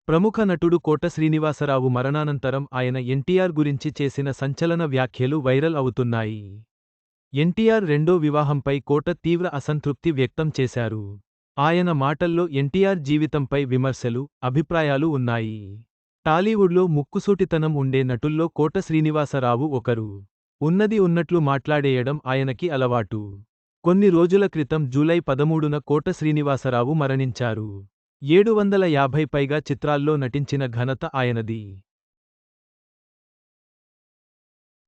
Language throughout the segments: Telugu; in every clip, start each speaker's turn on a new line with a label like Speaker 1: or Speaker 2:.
Speaker 1: ప్రముఖ నటుడు కోట శ్రీనివాసరావు మరణానంతరం ఆయన ఎన్టీఆర్ గురించి చేసిన సంచలన వ్యాఖ్యలు వైరల్ అవుతున్నాయి. ఎన్టీఆర్ రెండో వివాహంపై కోట తీవ్ర అసంతృప్తి వ్యక్తం చేశారు. ఆయన మాటల్లో ఎన్టీఆర్ జీవితంపై విమర్శలు, అభిప్రాయాలు ఉన్నాయి. టాలీవుడ్లో ముక్కుసూటితనం ఉండే నటుల్లో కోట శ్రీనివాసరావు ఒకరు. ఉన్నది ఉన్నట్లు మాట్లాడేయడం ఆయనకి అలవాటు. కొన్ని రోజుల క్రితం జూలై 13న కోట శ్రీనివాసరావు మరణించారు. 750 పైగా చిత్రాల్లో నటించిన ఘనత ఆయనది.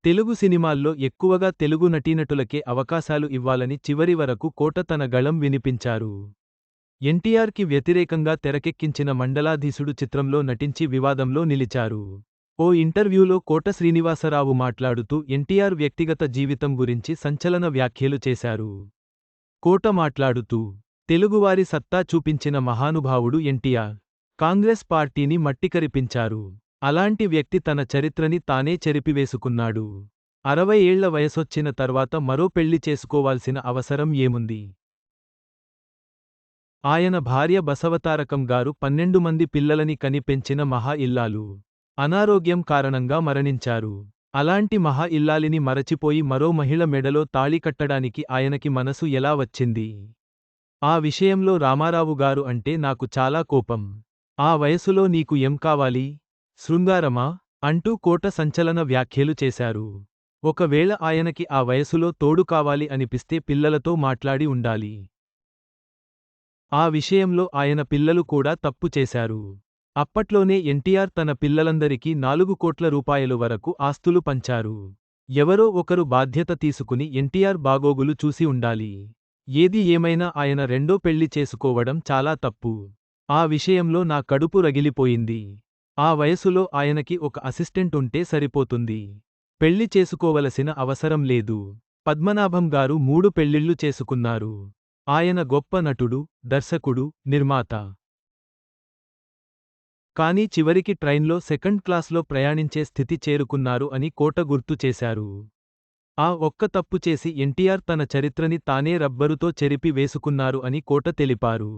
Speaker 1: తెలుగు సినిమాల్లో ఎక్కువగా తెలుగు నటీనటులకే అవకాశాలు ఇవ్వాలని చివరి వరకు కోట తన గళం వినిపించారు. ఎన్టీఆర్కి వ్యతిరేకంగా తెరకెక్కించిన మండలాధీశుడు చిత్రంలో నటించి వివాదంలో నిలిచారు. ఓ ఇంటర్వ్యూలో కోట శ్రీనివాసరావు మాట్లాడుతూ ఎన్టీఆర్ వ్యక్తిగత జీవితం గురించి సంచలన వ్యాఖ్యలు చేశారు. కోట మాట్లాడుతూ, తెలుగువారి సత్తా చూపించిన మహానుభావుడు ఎన్టీఆర్. కాంగ్రెస్ పార్టీని మట్టికరిపించారు. అలాంటి వ్యక్తి తన చరిత్రని తానే చెరిపివేసుకున్నాడు. 60 ఏళ్ల వయసొచ్చిన తర్వాత మరో పెళ్లి చేసుకోవాల్సిన అవసరం ఏముంది? ఆయన భార్య బసవతారకం గారు 12 మంది పిల్లలని కని పెంచిన మహా ఇల్లాలు. అనారోగ్యం కారణంగా మరణించారు. అలాంటి మహా ఇల్లాలిని మరచిపోయి మరో మహిళ మెడలో తాళి కట్టడానికి ఆయనకి మనసు ఎలా వచ్చింది? ఆ విషయంలో రామారావు గారు అంటే నాకు చాలా కోపం. ఆ వయసులో నీకు ఏం కావాలి? శృంగారమా? అంటూ కోట సంచలన వ్యాఖ్యలు చేశారు. ఒకవేళ ఆయనకి ఆ వయసులో తోడు కావాలి అనిపిస్తే పిల్లలతో మాట్లాడి ఉండాలి. ఆ విషయంలో ఆయన పిల్లలు కూడా తప్పు చేశారు. అప్పట్లోనే ఎన్టీఆర్ తన పిల్లలందరికీ 4 కోట్ల రూపాయలు వరకు ఆస్తులు పంచారు. ఎవరో ఒకరు బాధ్యత తీసుకుని ఎన్టీఆర్ బాగోగులు చూసి ఉండాలి. ఏది ఏమైనా ఆయన రెండో పెళ్లి చేసుకోవడం చాలా తప్పు. ఆ విషయంలో నా కడుపు రగిలిపోయింది. ఆ వయసులో ఆయనకి ఒక అసిస్టెంట్ ఉంటే సరిపోతుంది. పెళ్లి చేసుకోవలసిన అవసరం లేదు. పద్మనాభం గారు 3 పెళ్లిళ్లు చేసుకున్నారు. ఆయన గొప్ప నటుడు, దర్శకుడు, నిర్మాత. కానీ చివరికి ట్రైన్లో సెకండ్ క్లాస్లో ప్రయాణించే స్థితి చేరుకున్నారు అని కోట గుర్తు చేశారు. ఆ ఒక్క తప్పు చేసి ఎన్టీఆర్ తన చరిత్రని తానే రబ్బరుతో చెరిపి వేసుకున్నారు అని కోట తెలిపారు.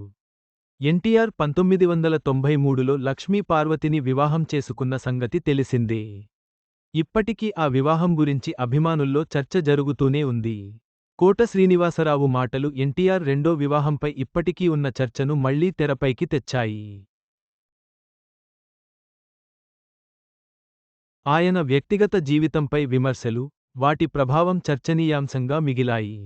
Speaker 1: ఎన్టీఆర్ 1993లో లక్ష్మీ పార్వతిని వివాహం చేసుకున్న సంగతి తెలిసిందే. ఇప్పటికీ ఆ వివాహం గురించి అభిమానుల్లో చర్చ జరుగుతూనే ఉంది. కోట శ్రీనివాసరావు మాటలు ఎన్టీఆర్ రెండో వివాహంపై ఇప్పటికీ ఉన్న చర్చను మళ్లీ తెరపైకి తెచ్చాయి. ఆయన వ్యక్తిగత జీవితంపై విమర్శలు, వాటి ప్రభావం చర్చనీయాంశంగా మిగిలాయి.